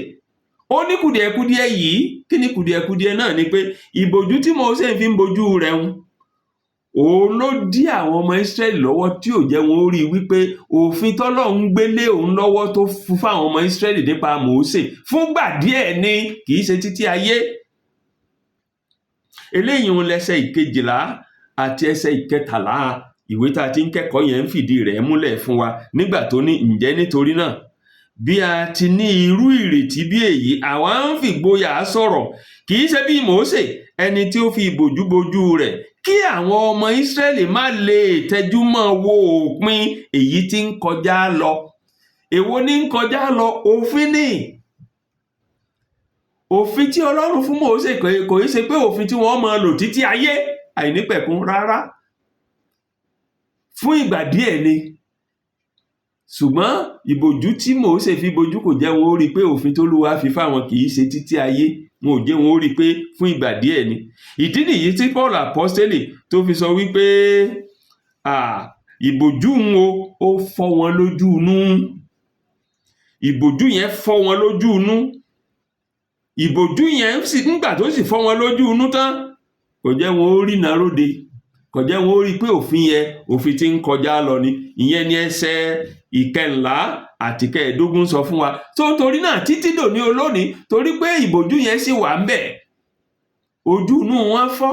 ó ní kùdìẹ̀kudiẹ yìí. Kí ni kùdìẹ̀kudiẹ náà? Ni pé ìbòjú tí Mósè fi ń bojú rẹ̀ òun ló dí àwọn ọmọ Ísírẹ́lì lọ́wọ́ tí ò jẹ́ wọn ó rí wípé òfin t'Ọlọ́run gbélé òun lọ́wọ́ tó fún fáwọn ọmọ Ísírẹ́lì nípa Mósè fúngbà díẹ̀ ni, kì í ṣe títí ayé. Eléyìí ń lẹ́sẹ̀ ìkejìlá àti ẹsẹ̀ ìkẹtàlá ìwé tá a ti ń kẹ́kọ̀ọ́ yẹn ń fìdí rẹ̀ múlẹ̀ fún wa nígbà tó ní ǹjẹ́ nítorí náà bí a ti ní irú ìrètí bí èyí, àwa ń fìgboyà sọ̀rọ̀, kì í ṣe bí Mósè ẹni tí ó fi ìbòjú bojú rẹ̀, kí àwọn ọmọ Ísírẹ́lì má lè tẹjú mọ́ wo òpin èyí tí ń kọjá lọ. Èwo ní ń kọjá lọ? Òfin ni. Òfin tí Ọlọ́run fún Mósè kò í ṣe pé òfin tí wọ́n máa lò títí ayé àìnípẹ̀kun rárá, fún ìgbà díẹ̀ ni. Ṣùgbọ́n ìbòjú tí Mósè fi bojú kò jẹ́ wọn ó rí pé òfin t'Olúwa fi fáwọn kì í ṣe títí ayé, wọn ò jẹ́ wọn ó rí pé fún ìgbà díẹ̀ ni. Ìdí nìyí tí Paul Àpọ́stélì tó fi sọ wípé ìbòjú ó fọ́ wọn lójú inú. Ìbòjú yẹn fọ́ wọn lójú inú. Ìbòjú yẹn sì nígbà tó sì fọ́ wọn lójú inú tán, kò jẹ́ wọn ó rí iná róde, kò jẹ́ wọn ó rí pé òfin yẹn òfin tí ń kọjá lọ ni. Ìyẹn ni ẹsẹ̀ ìkẹrìnlá àti kẹẹ̀ẹ́dógún sọ fún wa. Tó torí náà títí dòní olónìí, torí pé ìbòjú yẹn sì wà ń bẹ̀, ojú inú wọn fọ́,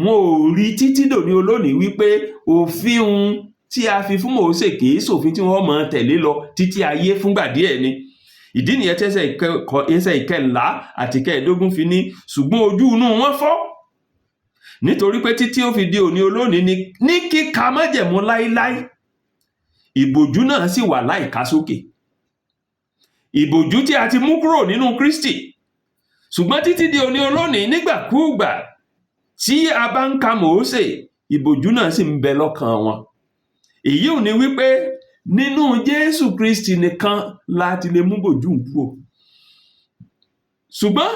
wọn ò rí títí dòní olónìí wípé òfin tí a fi fún Mósè kì í ṣòfin tí wọ́n máa tẹ̀lé lọ títí ayé fúngbà díẹ̀ ni. Ìdí nìyẹn tẹ́sẹ̀ ìkẹrìnlá àti kẹẹ̀ẹ́dógún fi ní ṣùgbọ́n ojú inú wọn fọ́, nítorí pé títí ó fi di òní olónìí ní kíka májẹ̀mú láíláí ìbòjú náà sì wà láìká sókè. Ìbòjú tí a ti mú kúrò nínú Kristi, ṣùgbọ́n títí di òní olónìí nígbàkúùgbà tí a bá ń ka Mósè, ìbòjú náà sì ń bẹ lọ́kàn wọn. Èyí ò ní wípé nínú Jésù Kristi nìkan láti lè mú bòjú kúrò. Ṣùgbọ́n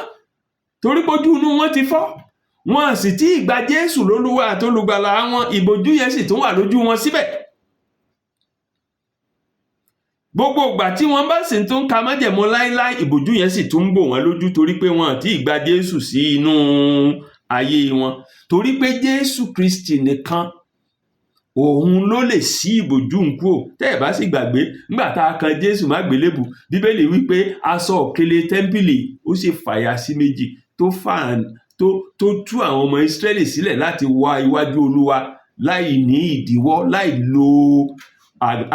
torí pójú inú wọn ti fọ́, wọn sì tí ìgbà Jésù lólúwa àti olùgbàlà wọn, ìbòjú yẹn sì tún wà lójú wọn síbẹ̀. Gbogbo ìgbà tí wọ́n bá sì tún ka májẹ̀mú láíláí, ìbòjú yẹn sì tún bò wọ́n lójú torí pé wọn àti ìgbà Jésù sí inú ayé wọn. Torí pé Jésù Kristi nìkan òun ló lè ṣí ìbòjú kúrò. Tẹ́ ẹ bá sì gbàgbé, nígbà tá a kan Jésù mágbélébù, Bíbélì wípé aṣọ òkèlè tẹ́ḿpìlì ó sì fàya sí méjì, tó tú àwọn ọmọ Ísírẹ́lì sílẹ̀ láti wá iwájú Olúwa láì ní ìdíwọ́, láì lo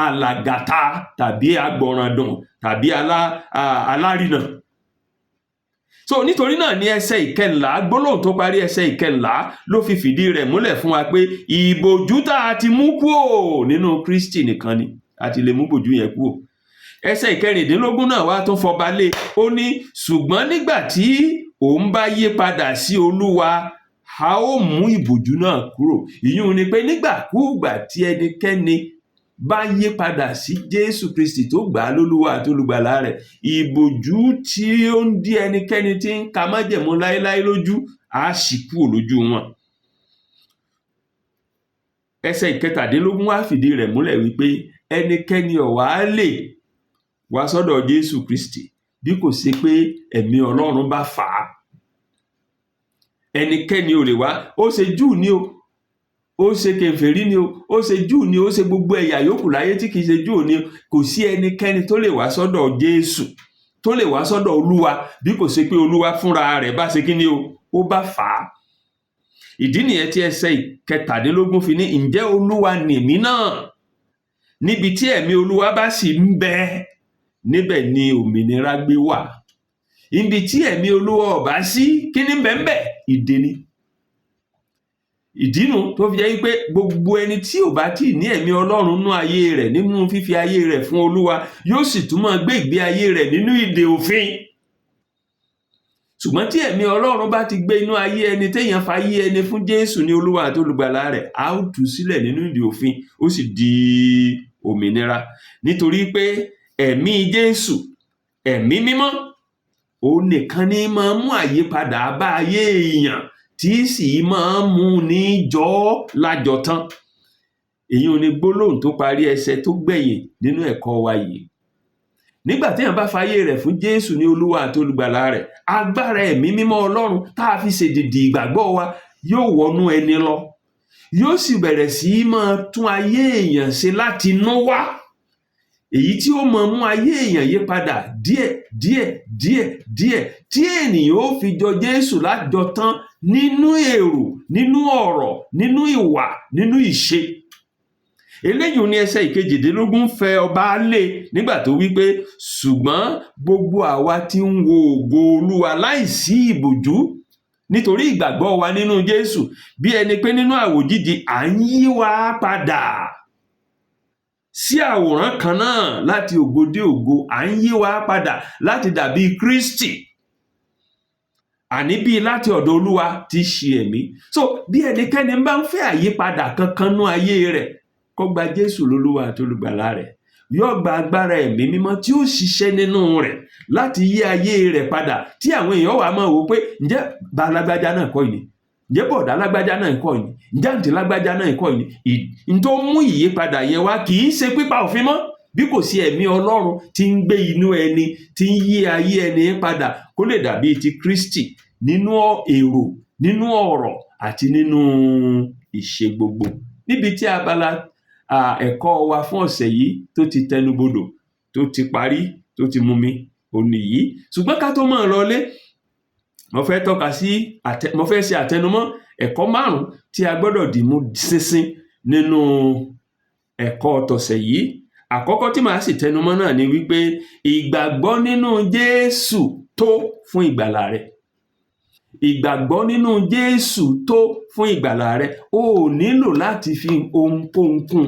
alàgàtà tàbí agbọ̀ràndùn tàbí alárinà. So nítorí náà ní ẹsẹ̀ ìkẹrìnlá, gbólóhùn tó parí ẹsẹ̀ ìkẹrìnlá ló fi fìdí rẹ̀ múlẹ̀ fún wa pé ìbòjú tá a ti mú kúrò nínú Kristi nìkan ni a ti lè mú bòjú yẹn kúrò. Ẹsẹ̀ ìkẹrìndínlógún náà wá tún fọba lé, ó ní ṣùgbọ́n nígbà tí òun bá yí padà sí Olúwa, a ó mú ìbòjú náà kúrò. Ìyún ni pé nígbàkúùgbà tí ẹnikẹ́ni bá yí padà sí Jésù Kristi tó gbà á lólúwa àti olùgbàlà rẹ̀, ìbòjú tí ó ń dí ẹnikẹ́ni tí ń ka májẹ̀mú láéláé lójú á sì kúrò lójú wọn. Ẹsẹ̀ ìkẹtàdínlógún wá fìdí rẹ̀ múlẹ̀ wípé ẹnikẹ́ni ò wá lè wá sọ́dọ̀ Jésù Kristi bí kò ṣe pé ẹ̀mí Ọlọ́run bá fà á. Ẹnikẹ́ni ò lè wá, ó ṣe Júù ni o, ó ṣe kèfèrí ni o, ó ṣe Júù ni, ó ṣe gbogbo ẹ̀yà yòókù láyé tí kìí ṣe Júù ni, kò sí ẹnikẹ́ni tó lè wá sọ́dọ̀ Jésù, tó lè wá sọ́dọ̀ Olúwa bí kò ṣe pé Olúwa fúnra rẹ̀ bá ṣe kí ni o, ó bá fà á. Ìdí nìyẹn tí ẹsẹ̀ 17 fi ní, ǹjẹ́ Olúwa nìmí náà? Níbi tí ẹ̀mí Olúwa bá sì ń bẹ, níbẹ̀ ni òmìnira gbé wà. Ibi tí ẹ̀mí Olúwa ò bá sí, kí ni bẹ̀ ń bẹ̀? Ìdè ni. Ìdínú tó fi jẹ́ wípé gbogbo ẹni tí ò bá tí ní ẹ̀mí Ọlọ́run nínú ayé rẹ̀, nínú fífi ayé rẹ̀ fún Olúwa, yóò sì tún máa gbé ìgbé ayé rẹ̀ nínú ìdè òfin. Ṣùgbọ́n tí ẹ̀mí Ọlọ́run bá ti gbé inú ayé ẹni, téèyàn fa ayé ẹni fún Jésù ní Olúwa àti olùgbàlà rẹ̀, a ó tú sílẹ̀ nínú ìdè òfin, ó sì di òmìnira. Nítorí pé ẹ̀mí Jésù, ẹ̀mí mímọ́, òun nìkan ní máa mú àyípadà bá ayé èèyàn, tí sì máa ń mú ní jọ lájọtán. Èyí ò ní gbólóhùn tó parí ẹsẹ̀ tó gbẹ̀yìn nínú ẹ̀kọ́ wa yìí. Nígbà tí èèyàn bá fayé rẹ̀ fún Jésù ní Olúwa àti olùgbàlà rẹ̀, agbára ẹ̀mí mímọ́ Ọlọ́run tá a fi ṣèdìdì ìgbàgbọ́ wa yóò wọnú ẹni lọ, yóò sì bẹ̀rẹ̀ sí máa tún ayé èèyàn ṣe láti inú wá, èyí tí ó máa mú ayé èèyàn yí padà díẹ̀ tí ènìyàn ó fi jọ Jésù lájọtán nínú èrò, nínú ọ̀rọ̀, nínú ìwà, nínú ìṣe. Eléyìí ní ẹsẹ̀ 18 fẹ́ ọba lé nígbà tó wí pé, ṣùgbọ́n gbogbo àwa tí ń wo ògo Olúwa láìsí ìbòjú nítorí ìgbàgbọ́ wa nínú Jésù, bí ẹni pé nínú àwòjíji à ń yí wa padà sí àwòrán kan náà láti ògo dé ògo, à ń yí wa padà láti dàbí Kristi, àní bí láti ọ̀dọ̀ Olúwa tí ṣe ẹ̀mí. So bí ẹnikẹ́ni bá ń fẹ́ àyípadà kankan nú ayé rẹ̀, kó gba Jésù lólúwa àti olùgbàlà rẹ̀, yóò gba agbára ẹ̀mí mímọ́ tí ó ṣiṣẹ́ nínú rẹ̀ láti yí ayé rẹ̀ padà, tí àwọn èèyàn wà máa wò pé ǹjẹ́ bá lágbájá náà kọ́ ìní, ǹjẹ́ bọ̀dá lágbájá náà kọ́ ìní, ǹjẹ́ àǹtí lágbájá náà kọ́ ìní. N tó mú ìyípadà yẹn wá kì í ṣe pípa òfin mọ́, bí kò sí ẹ̀mí Ọlọ́run tí ń gbé inú ẹni, tí ń yí ayé ẹni padà kó lè dàbí ti Kristi nínú èrò, nínú ọ̀rọ̀ àti nínú ìṣe gbogbo. Níbi tí abala ẹ̀kọ́ wa fún ọ̀sẹ̀ yìí tó ti tẹnubodò, tó ti parí, tó ti mú mi òní yìí. Ṣùgbọ́n ká tó máa lọlé, mo fẹ́ ṣe àtẹnumọ́ ẹ̀kọ́ 5 tí a gbọ́dọ̀ dìmú ṣinṣin nínú ẹ̀kọ́ tọ̀sẹ̀ yìí. Àkọ́kọ́ tí màá sì tẹnumọ́ náà ni wípé ìgbàgbọ́ nínú Jésù tó fún ìgbàlà rẹ̀. Ìgbàgbọ́ nínú Jésù tó fún ìgbàlà rẹ̀. O ò nílò láti fi ohunkóhun kún.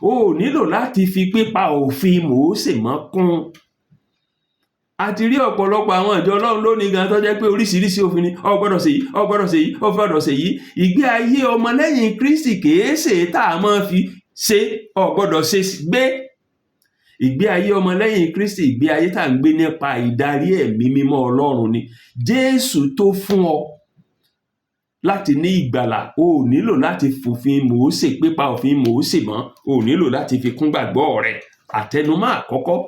O ò nílò láti fi pípa òfin Mósè mọ́ kún. A ti rí ọ̀pọ̀lọpọ̀ àwọn ìjọ Ọlọ́run lónìí gan tó jẹ́ pé oríṣiríṣi òfin ni, o gbọ́dọ̀ ṣe yìí, o gbọ́dọ̀ ṣe yìí, o gbọ́dọ̀ ṣe yìí. Ìgbé ayé ọmọlẹ́yìn Kristi kìí ṣe tá a máa fi ṣe o gbọ́dọ̀ ṣe gbé. Ìgbé ayé ọmọlẹ́yìn Kristi, ìgbé ayé tá à ń gbé nípa ìdarí ẹ̀mí mímọ́ Ọlọ́run ni. Jésù tó fún ọ láti ní ìgbàlà. O ò nílò láti fòfin Mósè, pípa òfin Mósè mọ́. O ò nílò láti fi kún gbàgbọ́ rẹ̀. Àtẹnumọ́ àkọ́kọ́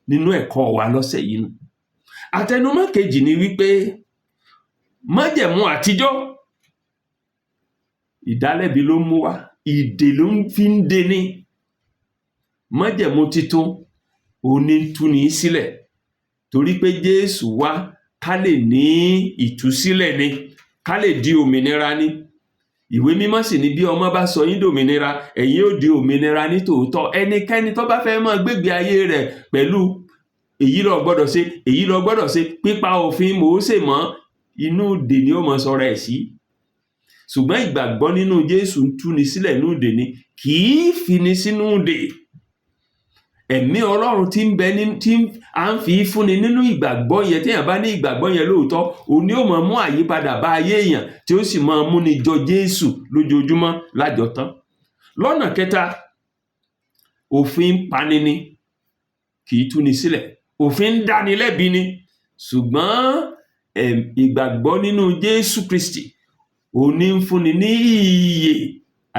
nínú ẹ̀kọ́ wa lọ́sẹ̀ yìí nù. Àtẹnumọ́ kejì ni wípé májẹ̀mú àtijọ́ ìdálẹ́bi ló mú wá, ìdè ló fi ń deni. Májẹ̀mú titun òní túni sílẹ̀, torí pé Jésù wá ká lè ní ìtúsílẹ̀ ni, ká lè di òmìnira ni. Ìwé mímọ́ sì ní bí ọmọ bá sọ yín dòmìnira, ẹ̀yin ó di òmìnira ní tòótọ́. Ẹnikẹ́ni tó bá fẹ́ máa gbégbé ayé rẹ̀ pẹ̀lú èyí ló gbọ́dọ̀ ṣe, èyí ló gbọ́dọ̀ ṣe, pípa òfin Mósè mọ́, inú ìdè ni ó mọ sọ̀rọ̀ ẹ̀ sí. Ṣùgbọ́n ìgbàgbọ́ nínú Jésù ń túni sílẹ̀ nínú ìdè ni, kì í fini sínú ìdè. Ẹ̀mí Ọlọ́run tí ń bẹ ní, tí à ń fi fúnni nínú ìgbàgbọ́ yẹn, téèyàn bá ní ìgbàgbọ́ yẹn lóòótọ́, òun ni ó máa mú àyípadà bá ayé èèyàn, tí ó sì máa múni jọ Jésù lójoojúmọ́ lájọtán. Lọ́nà kẹta, òfin pani ni, kì í túni sílẹ̀. Òfin ń dáni lẹ́bi ni, ṣùgbọ́n ìgbàgbọ́ nínú Jésù Kristi òun ní ń fúnni ní ìyè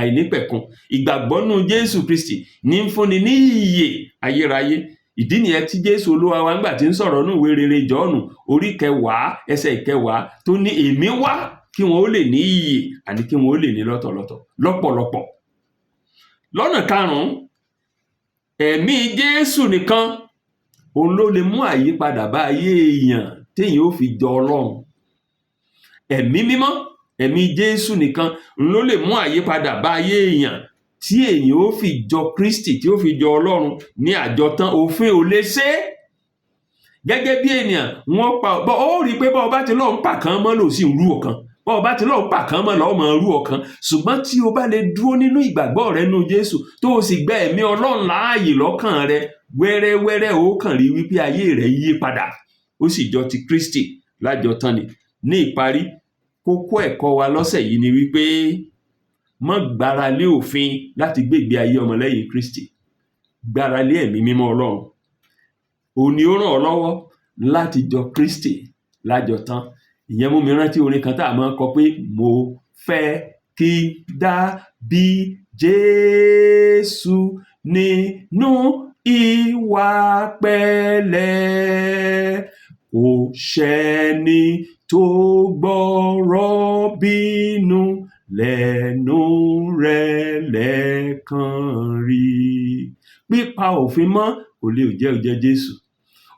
àìnípẹ̀kun. Ìgbàgbọ́ nínú Jésù Kristi ní ń fúnni ní ìyè ayérayé. Ìdí nìyẹn tí Jésù Olúwa wa ńgbà tí ń sọ̀rọ̀ nínú ìwé rere Jọ́ọ̀nù orí 10 ẹsẹ̀ 10 tó ní èmi wá kí wọn ó lè ní ìyè àní kí wọn ó lè ní lọ́pọ̀lọpọ̀. Lọ́nà karùn-ún, ẹ̀mí Jésù nìkan òun ló lè mú àyípadà bá ayé èèyàn téèyàn ó fi jọ Ọlọ́run. Ẹ̀mí mímọ́, ẹ̀mí Jésù nìkan òun ló lè mú àyípadà bá ayé èèyàn tí èèyàn ó fi jọ Kristi, tí ó fi jọ Ọlọ́run ní àjọtán. Òfin ò lè ṣe é. Gẹ́gẹ́ bí ènìyàn, ó rí i pé bọ́ọ̀ bá ti lọ́ọ̀ ń pàkan mọ́ lò sí rú ọ̀kan, bọ́ọ̀ bá ti lọ́ọ̀ ń pàkan mọ́ lọ́ọ̀ mọ́ rú ọ̀kan. Ṣùgbọ́n tí o bá lè dúró nínú ìgbàgbọ́ rẹ nínú Jésù, tó o sì gba ẹ̀mí Ọlọ́run láàyè lọ́kàn rẹ, wẹ́rẹ́wẹ́rẹ́ ó kàn rí wípé ayé rẹ yí padà, ó sì jọ ti Kristi lájọtán ni. Ní ìparí, kókó ẹ̀kọ́ wa lọ́sẹ̀ yìí ni wípé má gbára lé òfin láti gbé ìgbé ayé ọmọlẹ́yìn Kristi. Gbára lé ẹ̀mí mímọ́ Ọlọ́run. Òun ni ó ràn ọ́ lọ́wọ́ láti jọ Kristi lájọtán. Ìyẹn mú mi rántí orin kan tá a máa ń kọ pé mo fẹ́ kí dàbí Jésù nínú ìwà pẹ̀lẹ́, kò sẹ́ni tó gbọ́rọ̀ bínú lẹ́nu rẹ̀ lẹ́ẹ̀kan rí. Pípa òfin mọ́ kò lè jẹ́ òjẹ́ Jésù.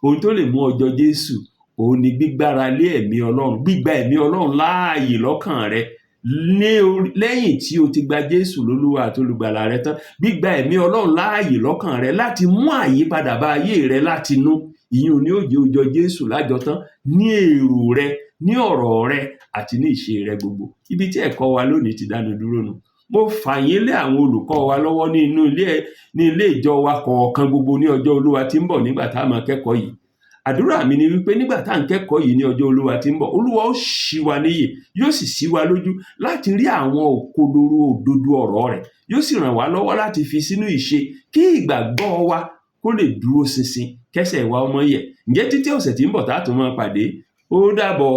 Ohun tó lè mú ọjọ́ Jésù òun ni gbígbára lé ẹ̀mí Ọlọ́run, gbígba ẹ̀mí Ọlọ́run láàyè lọ́kàn rẹ lẹ́yìn tí o ti gba Jésù lólúwa àti olùgbàlà rẹ tán. Gbígba ẹ̀mí Ọlọ́run láàyè lọ́kàn rẹ láti mú àyípadà bá ayé rẹ láti inú. Ìyẹn ni ó jẹ́ ọjọ́ Jésù lájọtán ní èrò rẹ, ní ọ̀rọ̀ rẹ àti ní ìṣe rẹ gbogbo. Ibi tí ẹ̀kọ́ wa lónìí ti dánu dúró nù. Mo fà yín lé àwọn olùkọ́ wa lọ́wọ́ ní ilé ìjọ wa kọ̀ọ̀kan gbogbo ní ọjọ́ Olúwa tí ń bọ̀ nígbà tá a máa kẹ́kọ̀ọ́ yìí. Àdúrà mi ni wípé nígbà tá à ń kẹ́kọ̀ọ́ yìí ní ọjọ́ Olúwa tí ń bọ̀, Olúwa ó ṣí wa níyè, yóò sì ṣí wa lójú láti rí àwọn òkodoro òdodo ọ̀rọ̀ rẹ̀, yóò sì ràn wá lọ́wọ́ láti fi sínú ìṣe kí ìgbàgbọ́ wa kó lè dúró ṣinṣin, kẹ́sẹ̀ wa ọmọ yẹ̀. Ǹjẹ́ títí ọ̀sẹ̀ tí ń bọ̀ tá a tún máa pàdé, ó dàbọ̀.